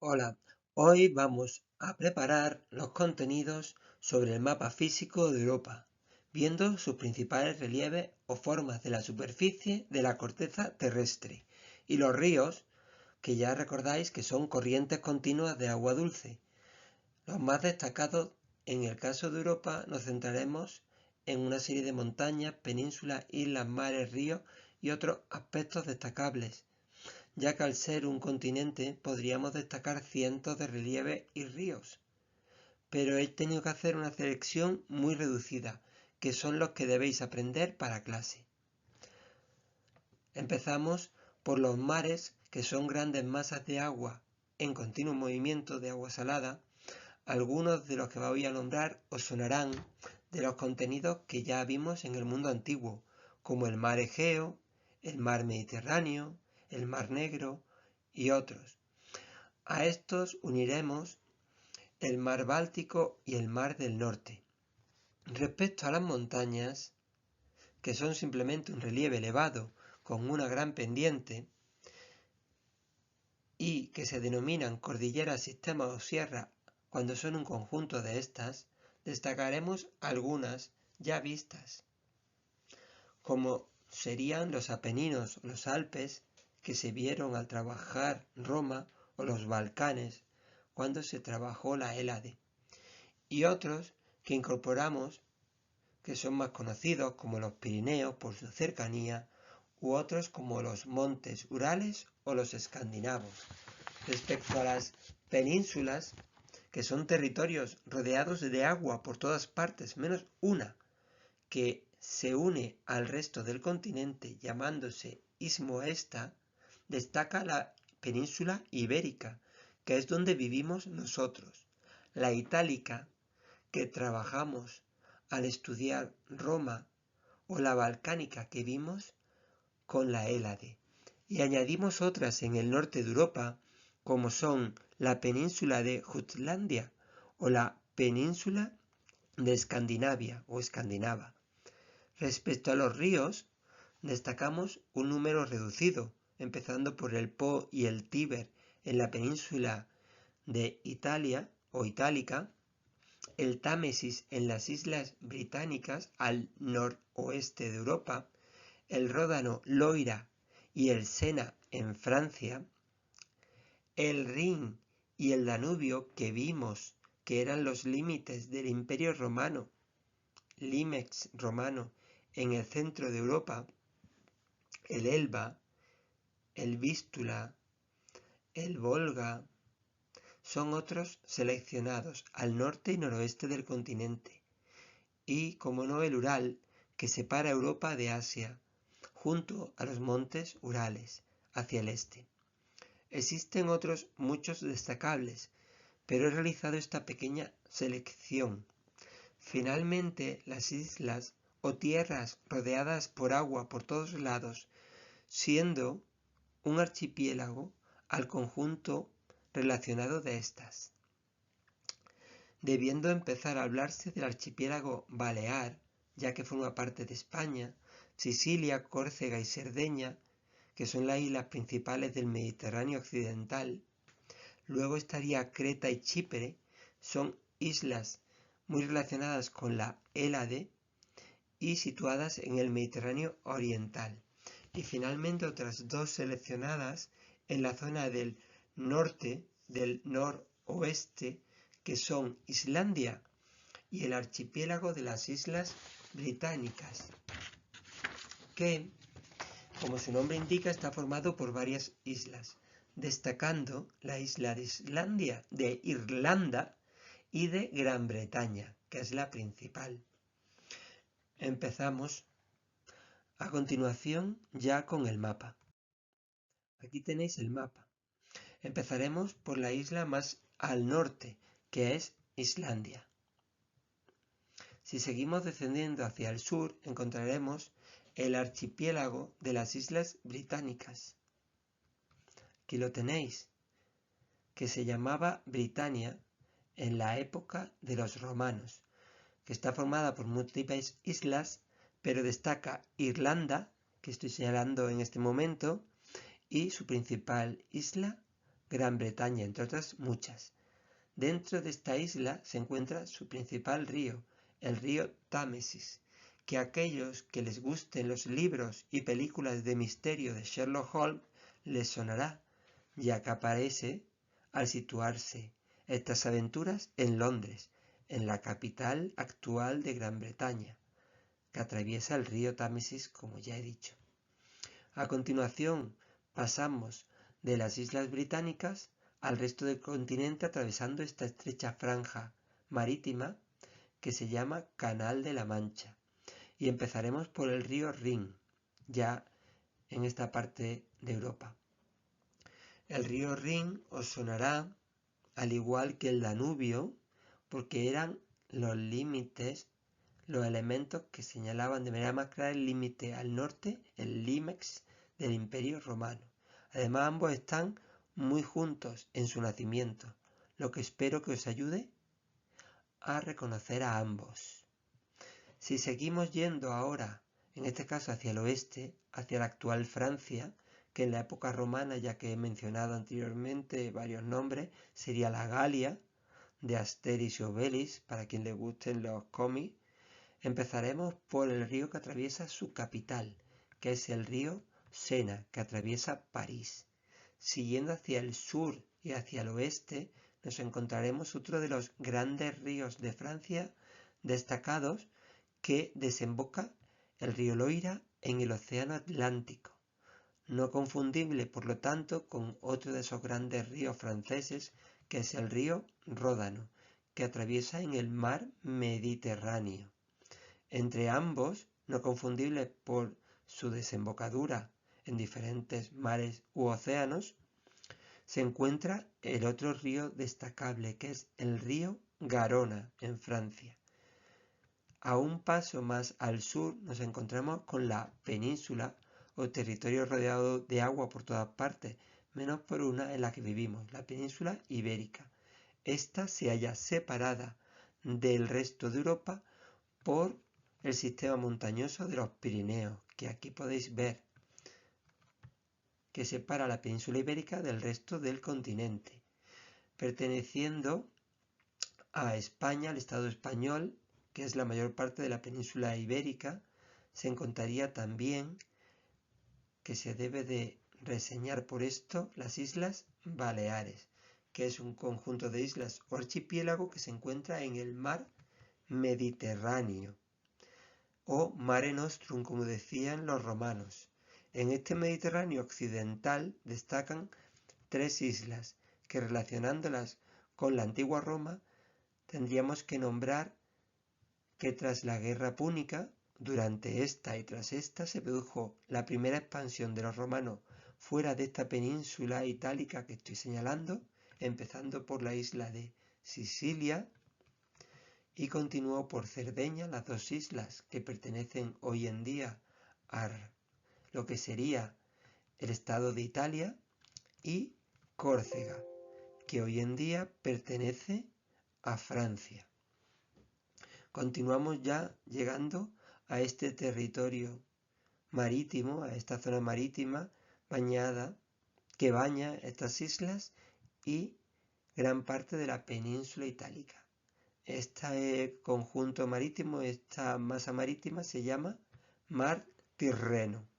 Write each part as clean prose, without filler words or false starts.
Hola, hoy vamos a preparar los contenidos sobre el mapa físico de Europa, viendo sus principales relieves o formas de la superficie de la corteza terrestre y los ríos, que ya recordáis que son corrientes continuas de agua dulce. Los más destacados en el caso de Europa nos centraremos en una serie de montañas, penínsulas, islas, mares, ríos y otros aspectos destacables, ya que al ser un continente podríamos destacar cientos de relieves y ríos, pero he tenido que hacer una selección muy reducida, que son los que debéis aprender para clase. Empezamos por los mares, que son grandes masas de agua en continuo movimiento de agua salada. Algunos de los que voy a nombrar os sonarán de los contenidos que ya vimos en el mundo antiguo, como el mar Egeo, el mar Mediterráneo, el mar Negro y otros. A estos uniremos el mar Báltico y el mar del Norte. Respecto a las montañas, que son simplemente un relieve elevado con una gran pendiente y que se denominan cordilleras, sistemas o sierras cuando son un conjunto de estas, destacaremos algunas ya vistas, como serían los Apeninos o los Alpes, que se vieron al trabajar Roma, o los Balcanes, cuando se trabajó la Hélade, y otros que incorporamos que son más conocidos como los Pirineos por su cercanía, u otros como los montes Urales o los escandinavos. Respecto a las penínsulas, que son territorios rodeados de agua por todas partes, menos una, que se une al resto del continente llamándose Istmo Esta, destaca la península ibérica, que es donde vivimos nosotros, la itálica, que trabajamos al estudiar Roma, o la balcánica que vimos con la Hélade. Y añadimos otras en el norte de Europa, como son la península de Jutlandia o la península de Escandinavia o escandinava. Respecto a los ríos, destacamos un número reducido, empezando por el Po y el Tíber en la península de Italia o Itálica, el Támesis en las Islas Británicas al noroeste de Europa, el Ródano, Loira y el Sena en Francia, el Rin y el Danubio que vimos que eran los límites del Imperio Romano, Limex romano en el centro de Europa, el Elba, el Vístula, el Volga, son otros seleccionados al norte y noroeste del continente, y, como no, el Ural, que separa Europa de Asia, junto a los montes Urales, hacia el este. Existen otros muchos destacables, pero he realizado esta pequeña selección. Finalmente, las islas o tierras rodeadas por agua por todos lados, siendo un archipiélago al conjunto relacionado de estas. Debiendo empezar a hablarse del archipiélago Balear, ya que forma parte de España, Sicilia, Córcega y Cerdeña, que son las islas principales del Mediterráneo occidental. Luego estaría Creta y Chipre, son islas muy relacionadas con la Hélade y situadas en el Mediterráneo oriental. Y finalmente otras dos seleccionadas en la zona del norte, del noroeste, que son Islandia y el archipiélago de las Islas Británicas, que, como su nombre indica, está formado por varias islas, destacando la isla de Islandia, de Irlanda y de Gran Bretaña, que es la principal. Empezamos a continuación ya con el mapa. Aquí tenéis el mapa. Empezaremos por la isla más al norte, que es Islandia. Si seguimos descendiendo hacia el sur, encontraremos el archipiélago de las Islas Británicas. Aquí lo tenéis, que se llamaba Britania en la época de los romanos, que está formada por múltiples islas, pero destaca Irlanda, que estoy señalando en este momento, y su principal isla, Gran Bretaña, entre otras muchas. Dentro de esta isla se encuentra su principal río, el río Támesis, que a aquellos que les gusten los libros y películas de misterio de Sherlock Holmes les sonará, ya que aparece al situarse estas aventuras en Londres, en la capital actual de Gran Bretaña, que atraviesa el río Támesis, como ya he dicho. A continuación, pasamos de las Islas Británicas al resto del continente atravesando esta estrecha franja marítima que se llama Canal de la Mancha. Y empezaremos por el río Rin, ya en esta parte de Europa. El río Rin os sonará, al igual que el Danubio, porque eran los límites, los elementos que señalaban de manera más clara el límite al norte, el Limex del Imperio Romano. Además, ambos están muy juntos en su nacimiento, lo que espero que os ayude a reconocer a ambos. Si seguimos yendo ahora, en este caso hacia el oeste, hacia la actual Francia, que en la época romana, ya que he mencionado anteriormente varios nombres, sería la Galia, de Asterix y Obelix, para quien le gusten los cómics, empezaremos por el río que atraviesa su capital, que es el río Sena, que atraviesa París. Siguiendo hacia el sur y hacia el oeste, nos encontraremos otro de los grandes ríos de Francia destacados, que desemboca el río Loira en el Océano Atlántico, no confundible por lo tanto con otro de esos grandes ríos franceses, que es el río Ródano, que atraviesa en el mar Mediterráneo. Entre ambos, no confundible por su desembocadura en diferentes mares u océanos, se encuentra el otro río destacable, que es el río Garona en Francia. A un paso más al sur nos encontramos con la península o territorio rodeado de agua por todas partes, menos por una en la que vivimos, la península ibérica. Esta se halla separada del resto de Europa por el sistema montañoso de los Pirineos, que aquí podéis ver, que separa la península ibérica del resto del continente. Perteneciendo a España, al Estado español, que es la mayor parte de la península ibérica, se encontraría también que se debe de reseñar por esto las Islas Baleares, que es un conjunto de islas o archipiélago que se encuentra en el mar Mediterráneo, o Mare Nostrum, como decían los romanos. En este Mediterráneo occidental destacan tres islas que, relacionándolas con la antigua Roma, tendríamos que nombrar que tras la guerra púnica, durante esta y tras esta, se produjo la primera expansión de los romanos fuera de esta península itálica que estoy señalando, empezando por la isla de Sicilia y continuó por Cerdeña, las dos islas que pertenecen hoy en día a lo que sería el estado de Italia, y Córcega, que hoy en día pertenece a Francia. Continuamos ya llegando a este territorio marítimo, a esta zona marítima bañada, que baña estas islas y gran parte de la península itálica. Este conjunto marítimo, esta masa marítima se llama Mar Tirreno.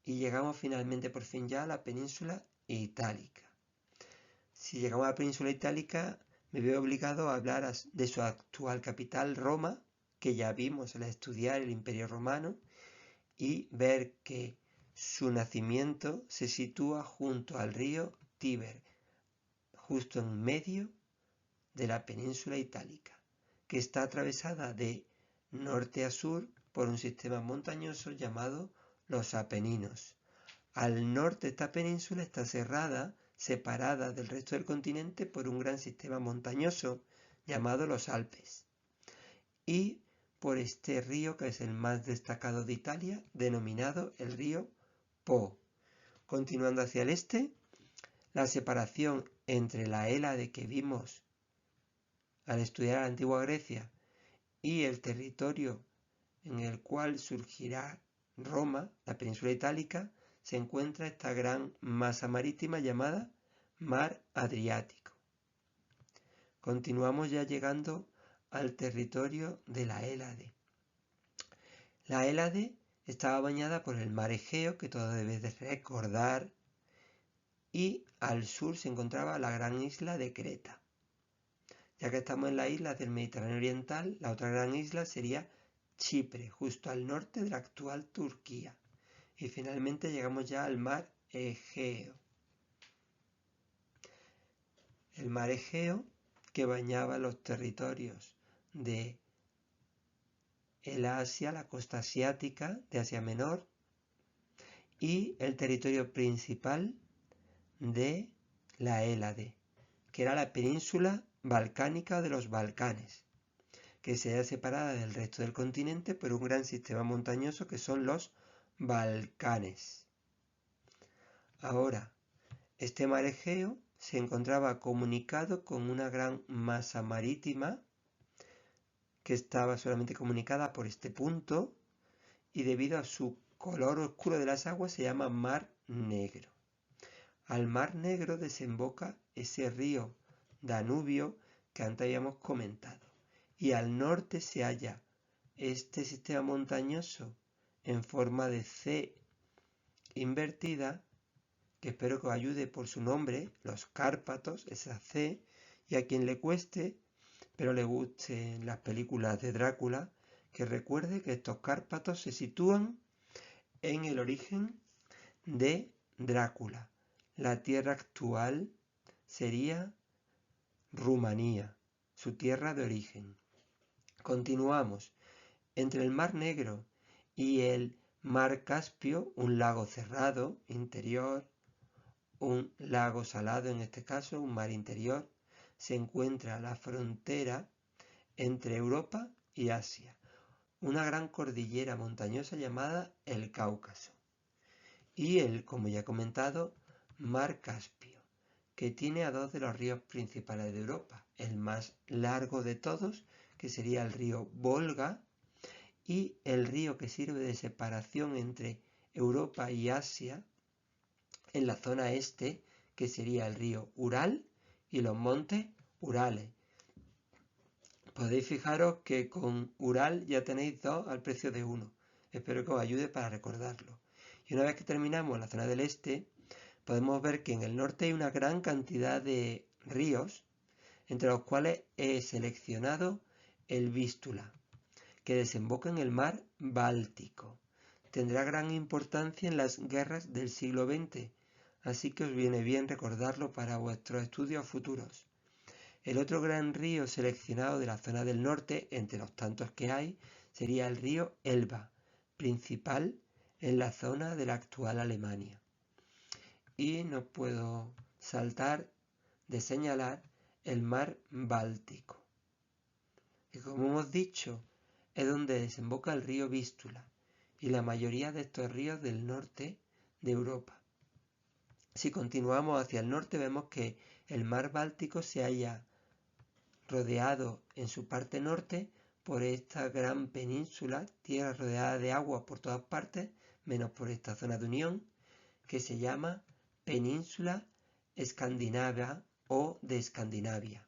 Y llegamos finalmente por fin ya a la península itálica. Si llegamos a la península itálica, me veo obligado a hablar de su actual capital, Roma, que ya vimos al estudiar el Imperio Romano, y ver que su nacimiento se sitúa junto al río Tíber, justo en medio de la península itálica, que está atravesada de norte a sur por un sistema montañoso llamado los Apeninos. Al norte de esta península está cerrada, separada del resto del continente por un gran sistema montañoso llamado los Alpes, y por este río que es el más destacado de Italia, denominado el río Po. Continuando hacia el este, la separación entre la Hélade que vimos al estudiar la antigua Grecia y el territorio en el cual surgirá Roma, la península itálica, se encuentra esta gran masa marítima llamada mar Adriático. Continuamos ya llegando al territorio de la Hélade. La Hélade estaba bañada por el mar Egeo, que todo debes de recordar, y al sur se encontraba la gran isla de Creta. Ya que estamos en las islas del Mediterráneo Oriental, la otra gran isla sería Chipre, justo al norte de la actual Turquía. Y finalmente llegamos ya al mar Egeo. El mar Egeo, que bañaba los territorios de el Asia, la costa asiática de Asia Menor, y el territorio principal de la Hélade, que era la península balcánica de los Balcanes, que se halla separada del resto del continente por un gran sistema montañoso que son los Balcanes. Ahora, este mar Egeo se encontraba comunicado con una gran masa marítima que estaba solamente comunicada por este punto, y debido a su color oscuro de las aguas se llama Mar Negro. Al Mar Negro desemboca ese río Danubio que antes habíamos comentado, y al norte se halla este sistema montañoso en forma de C invertida, que espero que os ayude por su nombre, los Cárpatos, esa C, y a quien le cueste, pero le gusten las películas de Drácula, que recuerde que estos Cárpatos se sitúan en el origen de Drácula. La tierra actual sería Rumanía, su tierra de origen. Continuamos. Entre el Mar Negro y el Mar Caspio, un lago cerrado interior, un lago salado en este caso, un mar interior, se encuentra la frontera entre Europa y Asia, una gran cordillera montañosa llamada el Cáucaso, y el, como ya he comentado, Mar Caspio, que tiene a dos de los ríos principales de Europa, el más largo de todos, que sería el río Volga, y el río que sirve de separación entre Europa y Asia en la zona este, que sería el río Ural y los montes Urales. Podéis fijaros que con Ural ya tenéis dos al precio de uno. Espero que os ayude para recordarlo. Y una vez que terminamos la zona del este, podemos ver que en el norte hay una gran cantidad de ríos, entre los cuales he seleccionado el Vístula, que desemboca en el mar Báltico. Tendrá gran importancia en las guerras del siglo XX, así que os viene bien recordarlo para vuestros estudios futuros. El otro gran río seleccionado de la zona del norte, entre los tantos que hay, sería el río Elba, principal en la zona de la actual Alemania. Y no puedo saltar de señalar el mar Báltico, que como hemos dicho es donde desemboca el río Vístula y la mayoría de estos ríos del norte de Europa. Si continuamos hacia el norte vemos que el mar Báltico se halla rodeado en su parte norte por esta gran península, tierra rodeada de agua por todas partes, menos por esta zona de unión, que se llama Península Escandinava o de Escandinavia,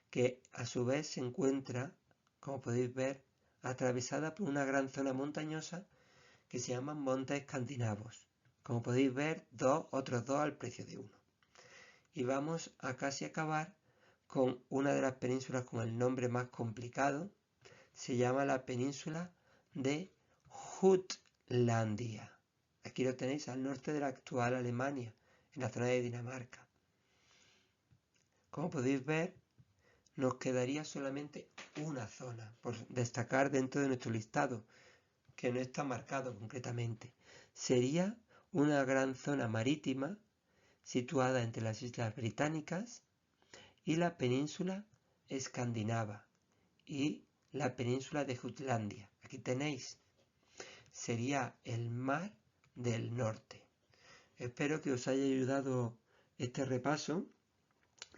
que a su vez se encuentra, como podéis ver, atravesada por una gran zona montañosa que se llaman Montes Escandinavos. Como podéis ver, otros dos al precio de uno. Y vamos a casi acabar con una de las penínsulas con el nombre más complicado. Se llama la península de Jutlandia. Aquí lo tenéis al norte de la actual Alemania, en la zona de Dinamarca. Como podéis ver, nos quedaría solamente una zona por destacar dentro de nuestro listado, que no está marcado concretamente. Sería una gran zona marítima situada entre las Islas Británicas y la península escandinava y la península de Jutlandia. Aquí tenéis. Sería el mar del norte. Espero que os haya ayudado este repaso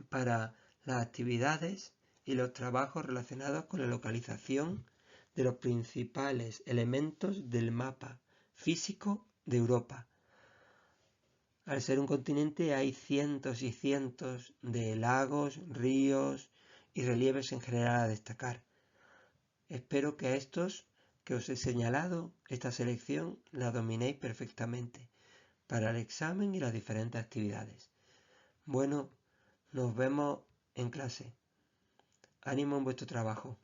para las actividades y los trabajos relacionados con la localización de los principales elementos del mapa físico de Europa. Al ser un continente hay cientos y cientos de lagos, ríos y relieves en general a destacar. Espero que a estos que os he señalado, esta selección la dominéis perfectamente para el examen y las diferentes actividades. Bueno, nos vemos en clase. Ánimo en vuestro trabajo.